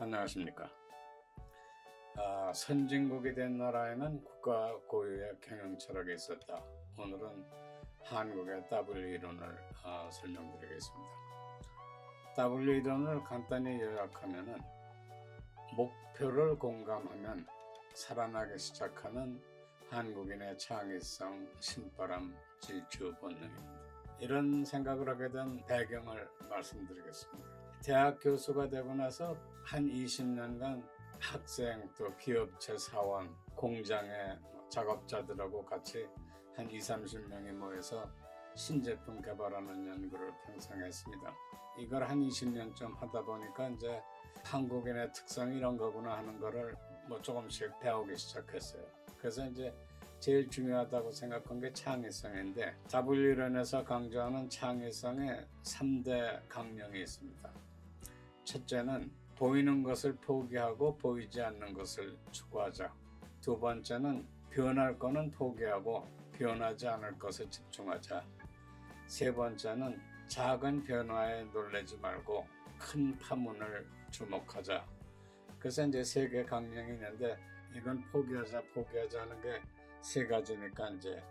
안녕하십니까. 선진국이 된 나라에는 국가 고유의 경영 철학이 있었다. 오늘은 한국의 W 이론을 설명드리겠습니다. W 이론을 간단히 요약하면은 목표를 공감하면 살아나기 시작하는 한국인의 창의성, 신바람, 질주 본능입니다. 이런 생각을 하게 된 배경을 말씀드리겠습니다. 대학 교수가 되고 나서 한 20년간 학생 또 기업체 사원, 공장의 작업자들하고 같이 한 20-30명이 모여서 신제품 개발하는 연구를 평생 했습니다. 이걸 한 20년쯤 하다 보니까 이제 한국인의 특성이 이런 거구나 하는 거를 조금씩 배우기 시작했어요. 그래서 이제 제일 중요하다고 생각한 게 창의성인데 W론에서 강조하는 창의성의 3대 강령이 있습니다. 첫째는 보이는 것을 포기하고 보이지 않는 것을 추구하자. 두 번째는 변할 거는 포기하고 변하지 않을 것에 집중하자. 세 번째는 작은 변화에 놀라지 말고 큰 파문을 주목하자. 그래서 이제 세 개 강령이 있는데 이건 포기하자 하는 게 세 가지니까 이제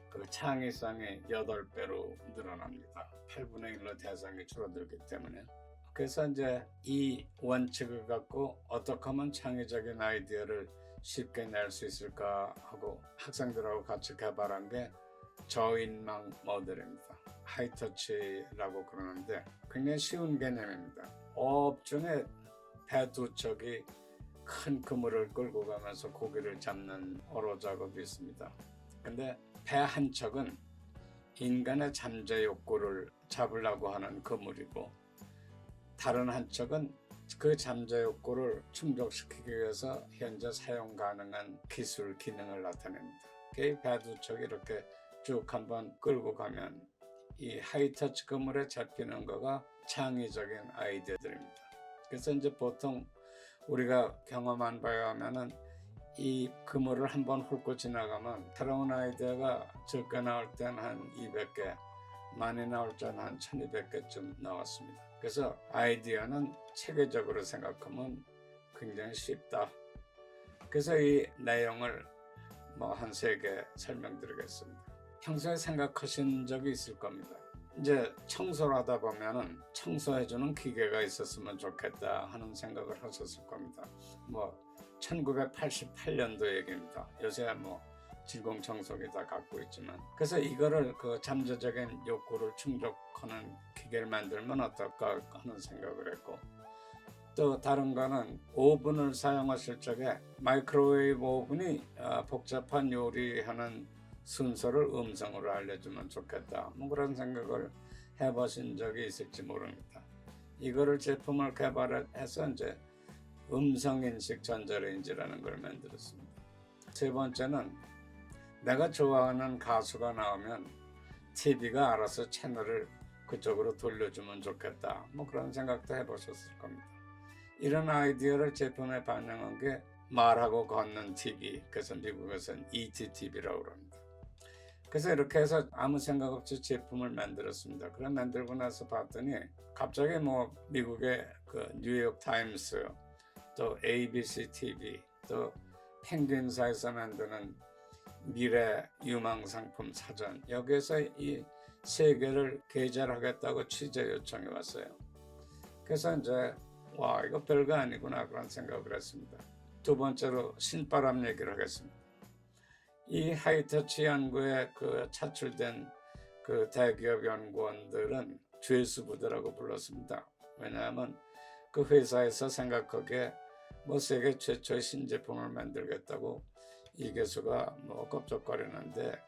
그 창의성이 8배로 늘어납니다. 8분의 1로 대상이 줄어들기 때문에. 그래서 이제 이 원칙을 갖고 어떻게 하면 창의적인 아이디어를 쉽게 낼 수 있을까 하고 학생들하고 같이 개발한 게 저인망 모델입니다. 하이터치라고 그러는데 굉장히 쉬운 개념입니다. 어업 중에 배 두 척이 큰 그물을 끌고 가면서 고기를 잡는 어로 작업이 있습니다. 근데 배 한 척은 인간의 잠재 욕구를 잡으려고 하는 그물이고 다른 한 척은 그 잠재 욕구를 충족시키기 위해서 현재 사용 가능한 기술, 기능을 나타냅니다. 그 배 두 척이 이렇게 쭉 한번 끌고 가면 이 하이터치 그물에 잡히는 거가 창의적인 아이디어들입니다. 그래서 이제 보통 우리가 경험한 바에 하면은 이 그물을 한번 훑고 지나가면 새로운 아이디어가 적게 나올 땐 한 200개, 많이 나올 때는 한 1200개쯤 나왔습니다. 그래서 아이디어는 체계적으로 생각하면 굉장히 쉽다. 그래서 이 내용을 한 3개 설명드리겠습니다. 평소에 생각하신 적이 있을 겁니다. 이제 청소를 하다 보면은 청소해주는 기계가 있었으면 좋겠다 하는 생각을 하셨을 겁니다. 1988년도 얘기입니다. 요새 진공청소기 다 갖고 있지만. 그래서 이거를 그 잠재적인 욕구를 충족하는 기계를 만들면 어떨까 하는 생각을 했고, 또 다른 거는 오븐을 사용하실 적에 마이크로웨이브 오븐이 복잡한 요리하는 순서를 음성으로 알려주면 좋겠다. 그런 생각을 해보신 적이 있을지 모릅니다. 이거를 제품을 개발해서 이제 음성인식 전자레인지라는 걸 만들었습니다. 세 번째는 내가 좋아하는 가수가 나오면 TV가 알아서 채널을 그쪽으로 돌려주면 좋겠다. 그런 생각도 해보셨을 겁니다. 이런 아이디어를 제품에 반영한 게 말하고 걷는 TV, 그래서 미국에서는 ETTV라고 합니다. 그래서 이렇게 해서 아무 생각 없이 제품을 만들었습니다. 그래 만들고 나서 봤더니 갑자기 미국의 그 뉴욕 타임스, 또 ABC TV, 또 펭귄사에서 만드는 미래 유망 상품 사전, 여기에서 이 3개를 게재하겠다고 취재 요청이 왔어요. 그래서 이제 이거 별거 아니구나 그런 생각을 했습니다. 두 번째로 신바람 얘기를 하겠습니다. 이 하이터치 연구에 차출된 그 대기업 연구원들은 죄수부대라고 불렀습니다. 왜냐하면 그 회사에서 생각하기에 세계 최초의 신제품을 만들겠다고 이 교수가 껍적거리는데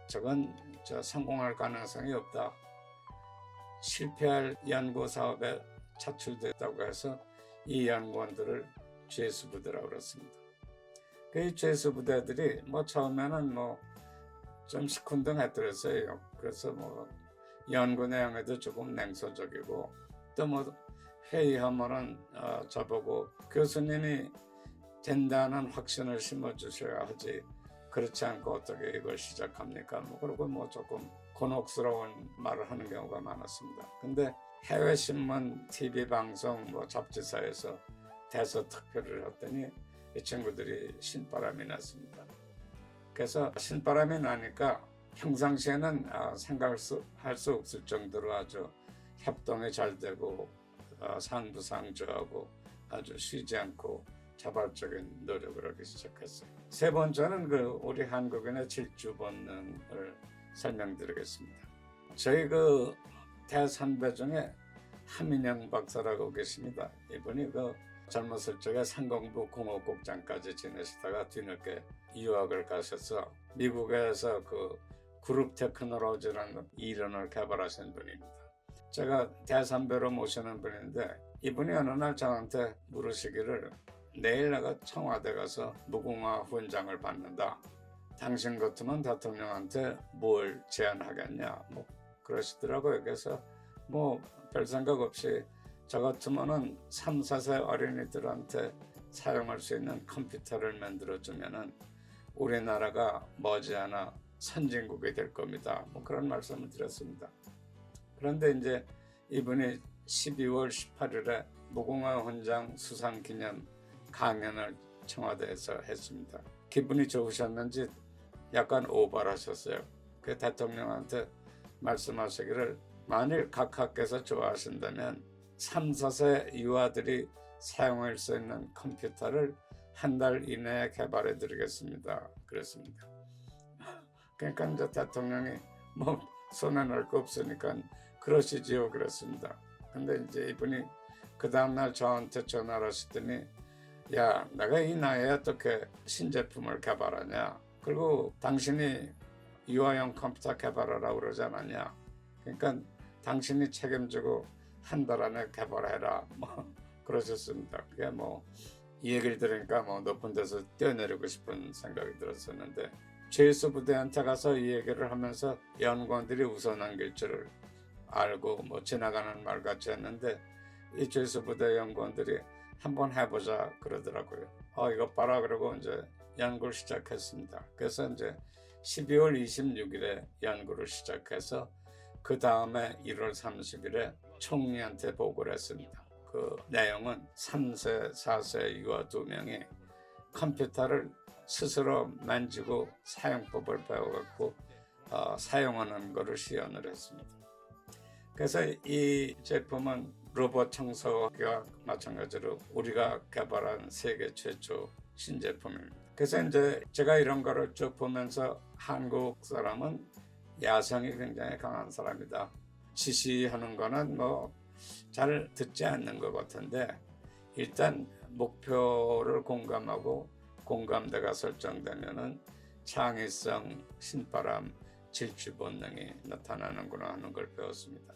저건 성공할 가능성이 없다. 실패할 연구 사업에 차출됐다고 해서 이 연구원들을 죄수부대라고 그랬습니다. 그 죄수부대들이 처음에는 좀 시큰둥했더랬어요. 그래서 연구 내용에도 조금 냉소적이고 또 회의하면은 저보고 교수님이 된다는 확신을 심어주셔야 하지 그렇지 않고 어떻게 이걸 시작합니까? 그리고 조금 곤혹스러운 말을 하는 경우가 많았습니다. 근데 해외 신문, TV 방송, 잡지사에서 대서특필을 했더니 이 친구들이 신바람이 났습니다. 그래서 신바람이 나니까 평상시에는 생각할 수 없을 정도로 아주 협동이 잘 되고 상부상조하고 아주 쉬지 않고 자발적인 노력을 하기 시작했어요. 세 번째는 우리 한국인의 질주 본능을 설명드리겠습니다. 저희 대선배 중에 하민영 박사라고 계십니다. 이분이 젊었을 적에 상공부 공업국장까지 지내시다가 뒤늦게 유학을 가셔서 미국에서 그룹 테크놀로지라는 이론을 개발하신 분입니다. 제가 대선배로 모시는 분인데 이분이 어느 날 저한테 물으시기를 내일 내가 청와대 가서 무궁화 훈장을 받는다. 당신 같으면 대통령한테 뭘 제안하겠냐 그러시더라고요. 그래서 별 생각 없이 저 같으면은 3, 4세 어린이들한테 사용할 수 있는 컴퓨터를 만들어주면은 우리나라가 머지않아 선진국이 될 겁니다. 그런 말씀을 드렸습니다. 그런데 이제 이분이 12월 18일에 무궁화 훈장 수상 기념 강연을 청와대에서 했습니다. 기분이 좋으셨는지 약간 오버하셨어요. 그 대통령한테 말씀하시기를 만일 각하께서 좋아하신다면 3, 4세 유아들이 사용할 수 있는 컴퓨터를 한 달 이내에 개발해 드리겠습니다. 그랬습니다. 그러니까 이제 대통령이 손에 넣을 거 없으니까 그러시지요 그랬습니다. 근데 이제 이분이 그 다음날 저한테 전화를 하시더니 야, 내가 이 나이에 어떻게 신제품을 개발하냐? 그리고 당신이 유아용 컴퓨터 개발하라고 그러지 않았냐? 그러니까 당신이 책임지고 한 달 안에 개발해라. 그러셨습니다. 그게 이 얘기를 들으니까 높은 데서 뛰어내리고 싶은 생각이 들었었는데 죄수 부대한테 가서 이 얘기를 하면서 연구원들이 웃어넘길 줄을 알고 지나가는 말 같이 했는데 이 죄수 부대 연구원들이 한번 해보자 그러더라고요. 이거 봐라 그러고 이제 연구를 시작했습니다. 그래서 이제 12월 26일에 연구를 시작해서 그 다음에 1월 30일에 총리한테 보고를 했습니다. 그 내용은 3세, 4세 유아 2명이 컴퓨터를 스스로 만지고 사용법을 배워갖고 사용하는 것을 시연을 했습니다. 그래서 이 제품은 로봇 청소기와 마찬가지로 우리가 개발한 세계 최초 신제품입니다. 그래서 이제 제가 이런 거를 쭉 보면서 한국 사람은 야성이 굉장히 강한 사람이다. 지시하는 거는 잘 듣지 않는 것 같은데 일단 목표를 공감하고 공감대가 설정되면은 창의성, 신바람, 질주 본능이 나타나는구나 하는 걸 배웠습니다.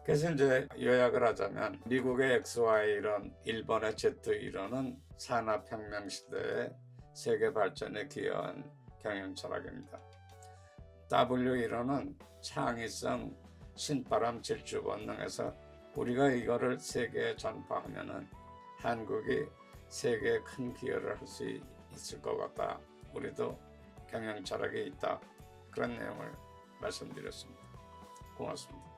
그래서 이제 요약을 하자면 미국의 XY 이론, 일본의 Z 이론은 산업혁명 시대의 세계 발전에 기여한 경영 철학입니다. W 이론은 창의성, 신바람, 질주 본능에서 우리가 이거를 세계에 전파하면은 한국이 세계에 큰 기여를 할 수 있을 것 같다. 우리도 경영 철학이 있다. 그런 내용을 말씀드렸습니다. 고맙습니다.